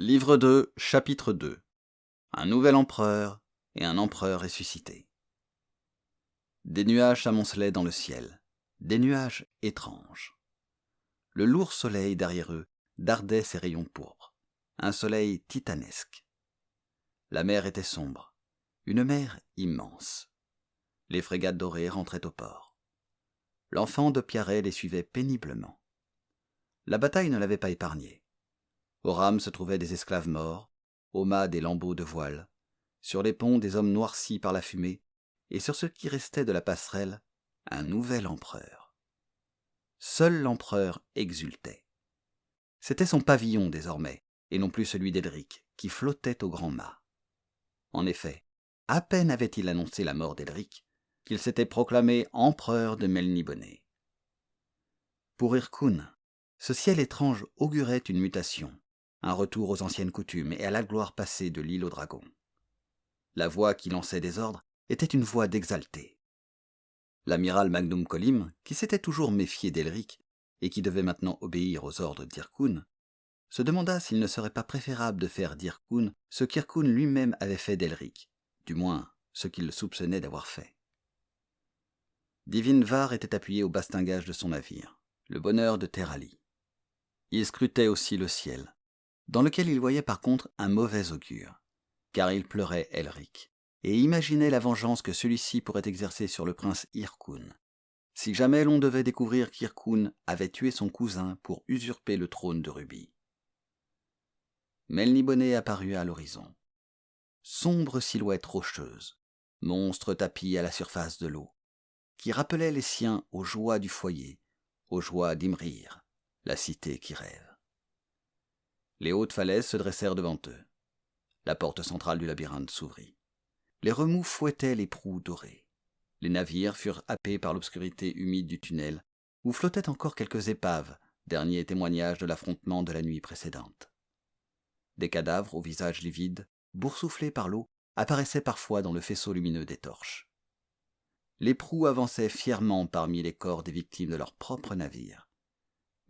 Livre 2, chapitre 2. Un nouvel empereur et un empereur ressuscité. Des nuages s'amoncelaient dans le ciel, des nuages étranges. Le lourd soleil derrière eux dardait ses rayons pourpres, un soleil titanesque. La mer était sombre, une mer immense. Les frégates dorées rentraient au port. L'enfant de Pierret les suivait péniblement. La bataille ne l'avait pas épargné. Aux rames se trouvaient des esclaves morts, aux mâts des lambeaux de voile, sur les ponts des hommes noircis par la fumée, et sur ce qui restait de la passerelle, un nouvel empereur. Seul l'empereur exultait. C'était son pavillon désormais, et non plus celui d'Eldric, qui flottait au grand mât. En effet, à peine avait-il annoncé la mort d'Eldric, qu'il s'était proclamé empereur de Melniboné. Pour Hyrkoun, ce ciel étrange augurait une mutation, un retour aux anciennes coutumes et à la gloire passée de l'île aux dragons. La voix qui lançait des ordres était une voix d'exalté. L'amiral Magnum Kolim, qui s'était toujours méfié d'Elric et qui devait maintenant obéir aux ordres d'Hyrkoun, se demanda s'il ne serait pas préférable de faire d'Hyrkoun ce qu'Hyrkoun lui-même avait fait d'Elric, du moins ce qu'il le soupçonnait d'avoir fait. Divinvar était appuyé au bastingage de son navire, le bonheur de Terali. Il scrutait aussi le ciel, dans lequel il voyait par contre un mauvais augure, car il pleurait Elric, et imaginait la vengeance que celui-ci pourrait exercer sur le prince Hyrkoun, si jamais l'on devait découvrir qu'Hyrkoun avait tué son cousin pour usurper le trône de Rubis. Melniboné apparut à l'horizon. Sombre silhouette rocheuse, monstre tapi à la surface de l'eau, qui rappelait les siens aux joies du foyer, aux joies d'Imrir, la cité qui rêve. Les hautes falaises se dressèrent devant eux. La porte centrale du labyrinthe s'ouvrit. Les remous fouettaient les proues dorées. Les navires furent happés par l'obscurité humide du tunnel, où flottaient encore quelques épaves, dernier témoignage de l'affrontement de la nuit précédente. Des cadavres au visage livide, boursouflés par l'eau, apparaissaient parfois dans le faisceau lumineux des torches. Les proues avançaient fièrement parmi les corps des victimes de leur propre navire.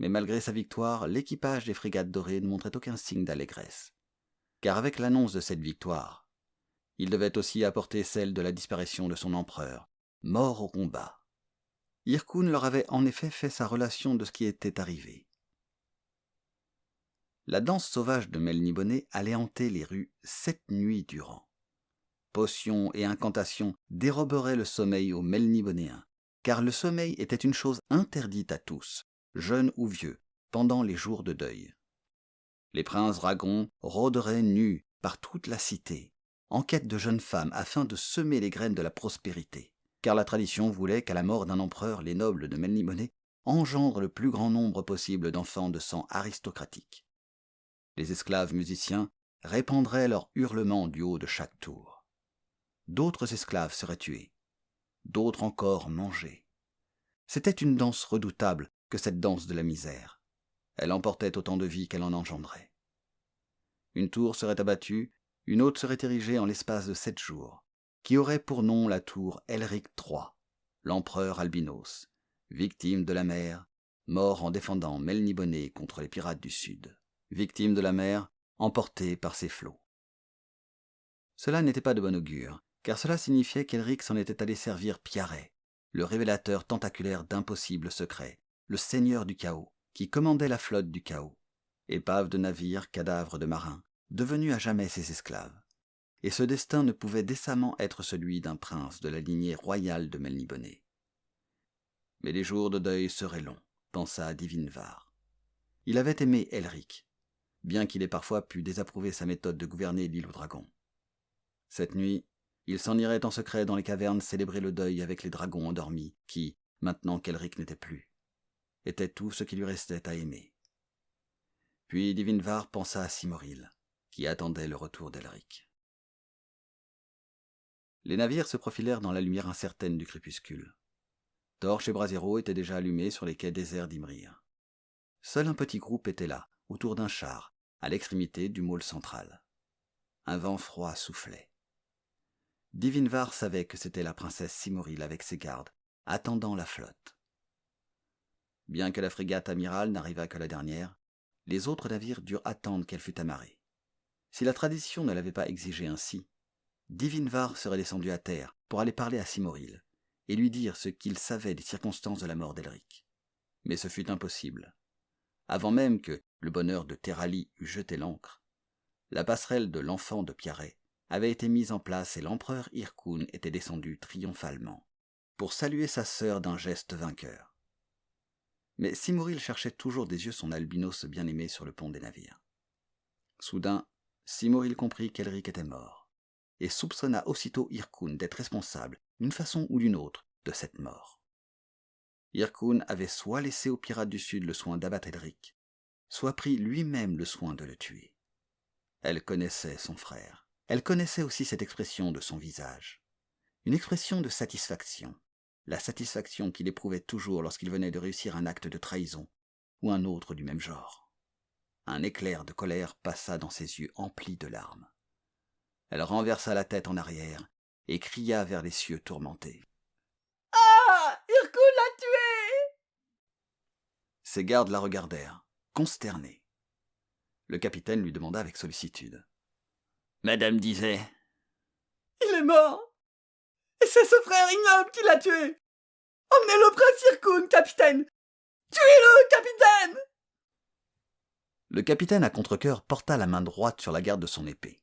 Mais malgré sa victoire, l'équipage des frégates dorées ne montrait aucun signe d'allégresse. Car avec l'annonce de cette victoire, il devait aussi apporter celle de la disparition de son empereur, mort au combat. Hyrkoun leur avait en effet fait sa relation de ce qui était arrivé. La danse sauvage de Melniboné allait hanter les rues 7 nuits durant. Potions et incantations déroberaient le sommeil aux Melnibonéens, car le sommeil était une chose interdite à tous, jeunes ou vieux, pendant les jours de deuil. Les princes dragons rôderaient nus par toute la cité, en quête de jeunes femmes afin de semer les graines de la prospérité, car la tradition voulait qu'à la mort d'un empereur, les nobles de Melniboné engendrent le plus grand nombre possible d'enfants de sang aristocratique. Les esclaves musiciens répandraient leurs hurlements du haut de chaque tour. D'autres esclaves seraient tués, d'autres encore mangés. C'était une danse redoutable que cette danse de la misère. Elle emportait autant de vie qu'elle en engendrait. Une tour serait abattue, une autre serait érigée en l'espace de 7 jours, qui aurait pour nom la tour Elric III, l'empereur albinos, victime de la mer, mort en défendant Melniboné contre les pirates du Sud, victime de la mer, emporté par ses flots. Cela n'était pas de bon augure, car cela signifiait qu'Elric s'en était allé servir Pierret, le révélateur tentaculaire d'impossibles secrets, le seigneur du chaos, qui commandait la flotte du chaos, épave de navires, cadavres de marins, devenus à jamais ses esclaves. Et ce destin ne pouvait décemment être celui d'un prince de la lignée royale de Melniboné. Mais les jours de deuil seraient longs, pensa Divinvar. Il avait aimé Elric, bien qu'il ait parfois pu désapprouver sa méthode de gouverner l'île aux dragons. Cette nuit, il s'en irait en secret dans les cavernes célébrer le deuil avec les dragons endormis qui, maintenant qu'Elric n'était plus, étaient tout ce qui lui restait à aimer. Puis Divinvar pensa à Simoril, qui attendait le retour d'Elric. Les navires se profilèrent dans la lumière incertaine du crépuscule. Torches et brasieros étaient déjà allumés sur les quais déserts d'Imrir. Seul un petit groupe était là, autour d'un char, à l'extrémité du môle central. Un vent froid soufflait. Divinvar savait que c'était la princesse Simoril avec ses gardes, attendant la flotte. Bien que la frégate amirale n'arrivât que la dernière, les autres navires durent attendre qu'elle fût amarrée. Si la tradition ne l'avait pas exigé ainsi, Divinvar serait descendu à terre pour aller parler à Simoril et lui dire ce qu'il savait des circonstances de la mort d'Elric. Mais ce fut impossible. Avant même que le bonheur de Terali eût jeté l'ancre, la passerelle de l'enfant de Piaret avait été mise en place et l'empereur Irkun était descendu triomphalement pour saluer sa sœur d'un geste vainqueur. Mais Simoril cherchait toujours des yeux son albinos bien-aimé sur le pont des navires. Soudain, Simoril comprit qu'Elric était mort, et soupçonna aussitôt Irkun d'être responsable, d'une façon ou d'une autre, de cette mort. Irkun avait soit laissé aux pirates du Sud le soin d'abattre Elric, soit pris lui-même le soin de le tuer. Elle connaissait son frère. Elle connaissait aussi cette expression de son visage. Une expression de satisfaction. La satisfaction qu'il éprouvait toujours lorsqu'il venait de réussir un acte de trahison, ou un autre du même genre. Un éclair de colère passa dans ses yeux emplis de larmes. Elle renversa la tête en arrière et cria vers les cieux tourmentés. « Ah ! Irkun l'a tué !» Ses gardes la regardèrent, consternés. Le capitaine lui demanda avec sollicitude. « Madame disait... »« Il est mort. Et c'est ce frère ignoble qui l'a tué. Emmenez-le prince Irkun, capitaine. Tuez-le, capitaine !» Le capitaine à contre-cœur porta la main droite sur la garde de son épée.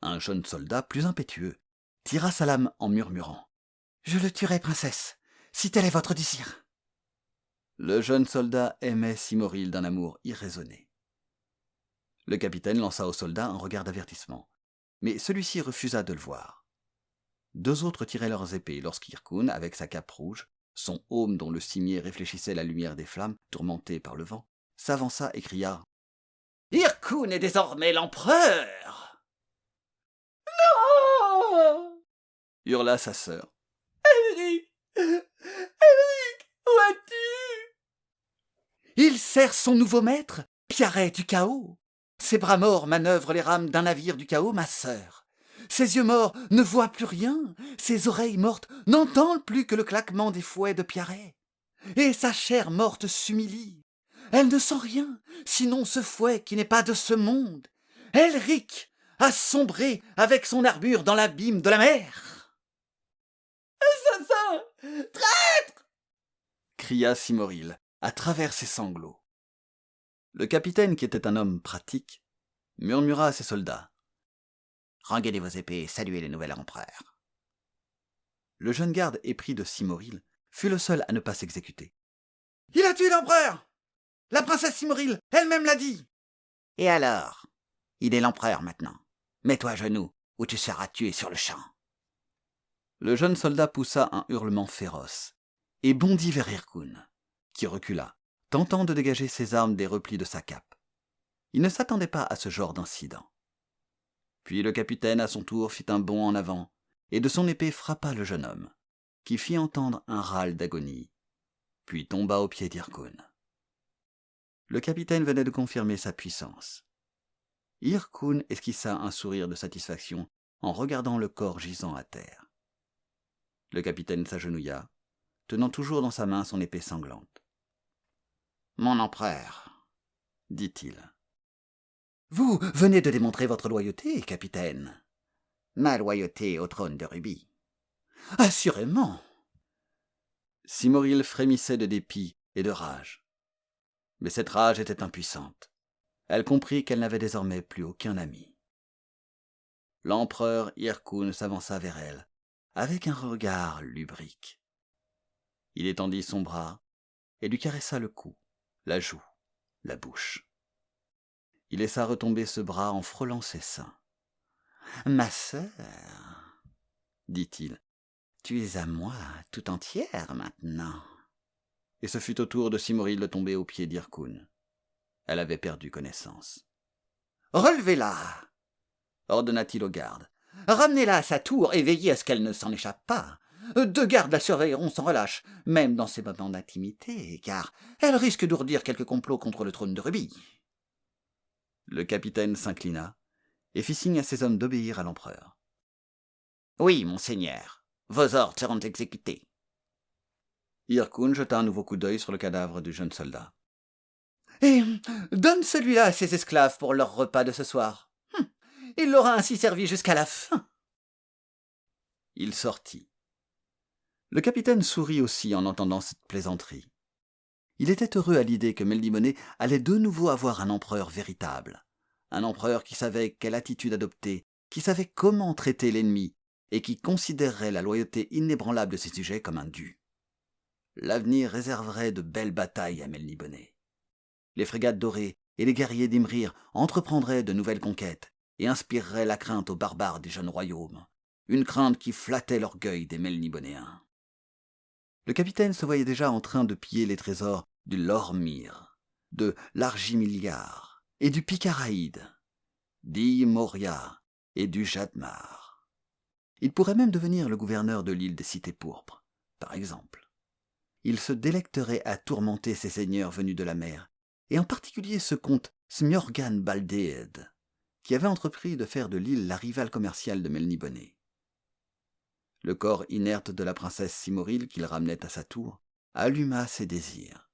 Un jeune soldat, plus impétueux, tira sa lame en murmurant. « Je le tuerai, princesse, si tel est votre désir. » Le jeune soldat aimait Simoril d'un amour irraisonné. Le capitaine lança au soldat un regard d'avertissement, mais celui-ci refusa de le voir. Deux autres tiraient leurs épées lorsqu'Irkun, avec sa cape rouge, son aume dont le cimier réfléchissait la lumière des flammes, tourmenté par le vent, s'avança et cria « Irkun est désormais l'empereur !» « Non !» hurla sa sœur. « Elric, où es-tu ?»« Il sert son nouveau maître, Piaret du chaos. Ses bras morts manœuvrent les rames d'un navire du chaos, ma sœur. Ses yeux morts ne voient plus rien, ses oreilles mortes n'entendent plus que le claquement des fouets de Piaret. Et sa chair morte s'humilie. Elle ne sent rien, sinon ce fouet qui n'est pas de ce monde. Elric a sombré avec son armure dans l'abîme de la mer. « Assassin ! Traître !» cria Simoril à travers ses sanglots. Le capitaine, qui était un homme pratique, murmura à ses soldats. « Rengainez vos épées et saluez le nouvel empereur. » Le jeune garde épris de Simoril fut le seul à ne pas s'exécuter. « Il a tué l'empereur ! La princesse Simoril elle-même l'a dit. »« Et alors ? Il est l'empereur maintenant. Mets-toi à genoux, ou tu seras tué sur le champ. » Le jeune soldat poussa un hurlement féroce et bondit vers Irkun, qui recula, tentant de dégager ses armes des replis de sa cape. Il ne s'attendait pas à ce genre d'incident. Puis le capitaine, à son tour, fit un bond en avant, et de son épée frappa le jeune homme, qui fit entendre un râle d'agonie, puis tomba aux pieds d'Irkun. Le capitaine venait de confirmer sa puissance. Irkun esquissa un sourire de satisfaction en regardant le corps gisant à terre. Le capitaine s'agenouilla, tenant toujours dans sa main son épée sanglante. « Mon empereur, dit-il. Vous venez de démontrer votre loyauté, capitaine. Ma loyauté au trône de rubis. Assurément. » Simoril frémissait de dépit et de rage. Mais cette rage était impuissante. Elle comprit qu'elle n'avait désormais plus aucun ami. L'empereur Irkun s'avança vers elle, avec un regard lubrique. Il étendit son bras et lui caressa le cou, la joue, la bouche. Il laissa retomber ce bras en frôlant ses seins. « Ma sœur, dit-il, tu es à moi tout entière maintenant. » Et ce fut au tour de Simoril de tomber aux pieds d'Irkun. Elle avait perdu connaissance. « Relevez-la !» ordonna-t-il aux gardes. « Ramenez-la à sa tour et veillez à ce qu'elle ne s'en échappe pas. 2 gardes la surveilleront sans relâche, même dans ses moments d'intimité, car elle risque d'ourdir quelque complot contre le trône de rubis. » Le capitaine s'inclina et fit signe à ses hommes d'obéir à l'empereur. « Oui, monseigneur, vos ordres seront exécutés. » Irkun jeta un nouveau coup d'œil sur le cadavre du jeune soldat. « Et donne celui-là à ses esclaves pour leur repas de ce soir. Il l'aura ainsi servi jusqu'à la fin. » Il sortit. Le capitaine sourit aussi en entendant cette plaisanterie. Il était heureux à l'idée que Melniboné allait de nouveau avoir un empereur véritable. Un empereur qui savait quelle attitude adopter, qui savait comment traiter l'ennemi, et qui considérerait la loyauté inébranlable de ses sujets comme un dû. L'avenir réserverait de belles batailles à Melniboné. Les frégates dorées et les guerriers d'Imrir entreprendraient de nouvelles conquêtes et inspireraient la crainte aux barbares des jeunes royaumes, une crainte qui flattait l'orgueil des Melnibonéens. Le capitaine se voyait déjà en train de piller les trésors du Lormir, de l'Argimiliar et du Picaraïde, d'Imoria et du Jadmar. Il pourrait même devenir le gouverneur de l'île des Cités Pourpres, par exemple. Il se délecterait à tourmenter ces seigneurs venus de la mer, et en particulier ce comte Smjorgan Baldéed, qui avait entrepris de faire de l'île la rivale commerciale de Melniboné. Le corps inerte de la princesse Simoril qu'il ramenait à sa tour alluma ses désirs.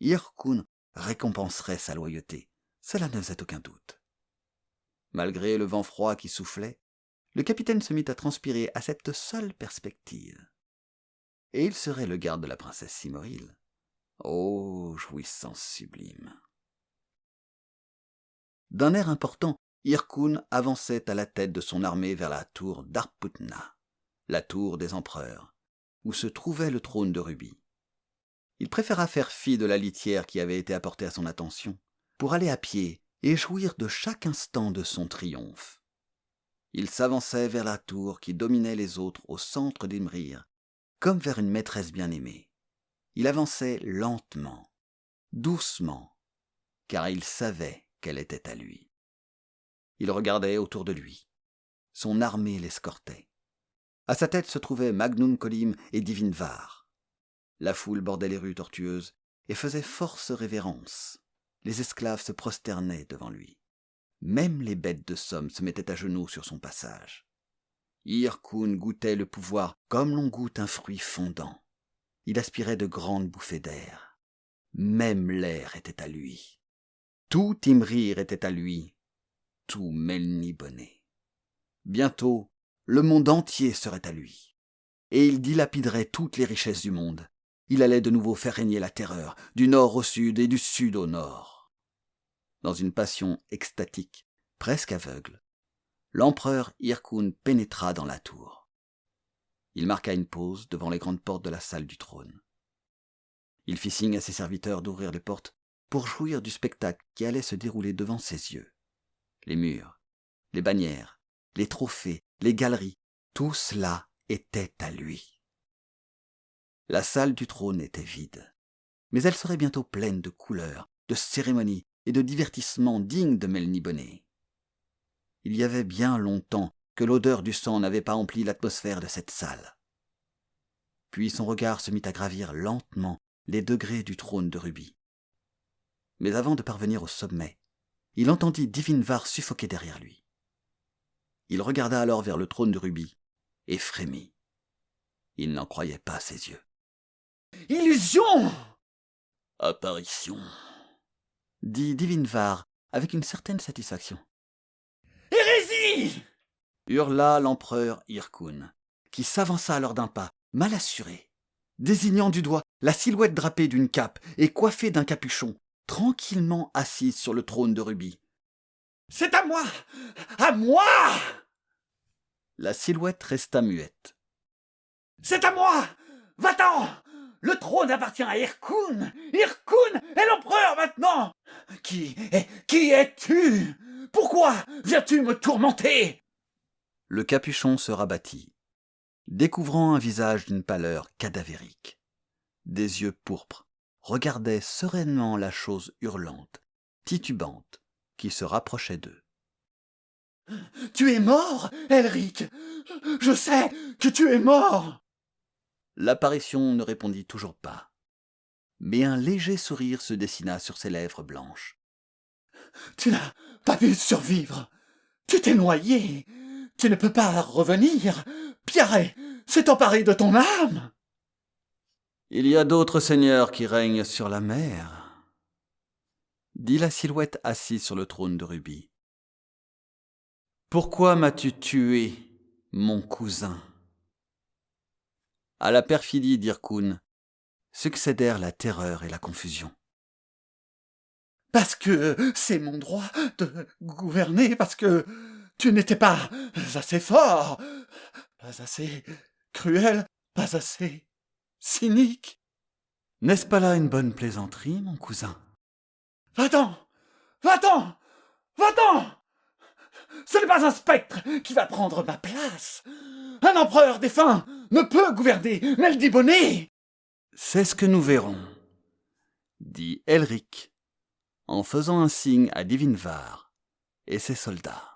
Irkun récompenserait sa loyauté, cela ne faisait aucun doute. Malgré le vent froid qui soufflait, le capitaine se mit à transpirer à cette seule perspective. Et il serait le garde de la princesse Simoril. Oh, jouissance sublime! D'un air important, Irkun avançait à la tête de son armée vers la tour d'Arputna, la tour des empereurs, où se trouvait le trône de rubis. Il préféra faire fi de la litière qui avait été apportée à son attention, pour aller à pied et jouir de chaque instant de son triomphe. Il s'avançait vers la tour qui dominait les autres au centre d'Imrir, comme vers une maîtresse bien-aimée. Il avançait lentement, doucement, car il savait qu'elle était à lui. Il regardait autour de lui. Son armée l'escortait. À sa tête se trouvaient Magnum Kolim et Divinvar. La foule bordait les rues tortueuses et faisait force révérence. Les esclaves se prosternaient devant lui. Même les bêtes de somme se mettaient à genoux sur son passage. Irkun goûtait le pouvoir comme l'on goûte un fruit fondant. Il aspirait de grandes bouffées d'air. Même l'air était à lui. Tout Imrir était à lui. Tout Melniboné. Bientôt, le monde entier serait à lui. Et il dilapiderait toutes les richesses du monde. Il allait de nouveau faire régner la terreur, du nord au sud et du sud au nord. Dans une passion extatique, presque aveugle, l'empereur Irkun pénétra dans la tour. Il marqua une pause devant les grandes portes de la salle du trône. Il fit signe à ses serviteurs d'ouvrir les portes pour jouir du spectacle qui allait se dérouler devant ses yeux. Les murs, les bannières, les trophées, les galeries, tout cela était à lui. La salle du trône était vide, mais elle serait bientôt pleine de couleurs, de cérémonies et de divertissements dignes de Melniboné. Il y avait bien longtemps que l'odeur du sang n'avait pas empli l'atmosphère de cette salle. Puis son regard se mit à gravir lentement les degrés du trône de rubis. Mais avant de parvenir au sommet, il entendit Divinvar suffoquer derrière lui. Il regarda alors vers le trône de rubis et frémit. Il n'en croyait pas ses yeux. « Illusion !»« Apparition !» dit Divinvar avec une certaine satisfaction. « Hérésie !» hurla l'empereur Irkun, qui s'avança alors d'un pas, mal assuré, désignant du doigt la silhouette drapée d'une cape et coiffée d'un capuchon, tranquillement assise sur le trône de rubis. « C'est à moi ! À moi !» La silhouette resta muette. « C'est à moi ! Va-t'en ! Le trône appartient à Irkun ! Irkun est l'empereur maintenant ! Qui es-tu ? Pourquoi viens-tu me tourmenter ?» Le capuchon se rabattit, découvrant un visage d'une pâleur cadavérique. Des yeux pourpres regardaient sereinement la chose hurlante, titubante, qui se rapprochait d'eux. « Tu es mort, Elric ! Je sais que tu es mort !» L'apparition ne répondit toujours pas, mais un léger sourire se dessina sur ses lèvres blanches. « Tu n'as pas pu survivre. Tu t'es noyé. Tu ne peux pas revenir. Pierret s'est emparé de ton âme. » « Il y a d'autres seigneurs qui règnent sur la mer, » dit la silhouette assise sur le trône de rubis. Pourquoi m'as-tu tué, mon cousin ?» À la perfidie d'Hyrkoun succédèrent la terreur et la confusion. « Parce que c'est mon droit de gouverner, parce que tu n'étais pas assez fort, pas assez cruel, pas assez cynique. » N'est-ce pas là une bonne plaisanterie, mon cousin ? Va-t'en ! Va-t'en ! Va-t'en ! Ce n'est pas un spectre qui va prendre ma place. Un empereur défunt ne peut gouverner Melniboné. C'est ce que nous verrons, dit Elric, en faisant un signe à Divinvar et ses soldats.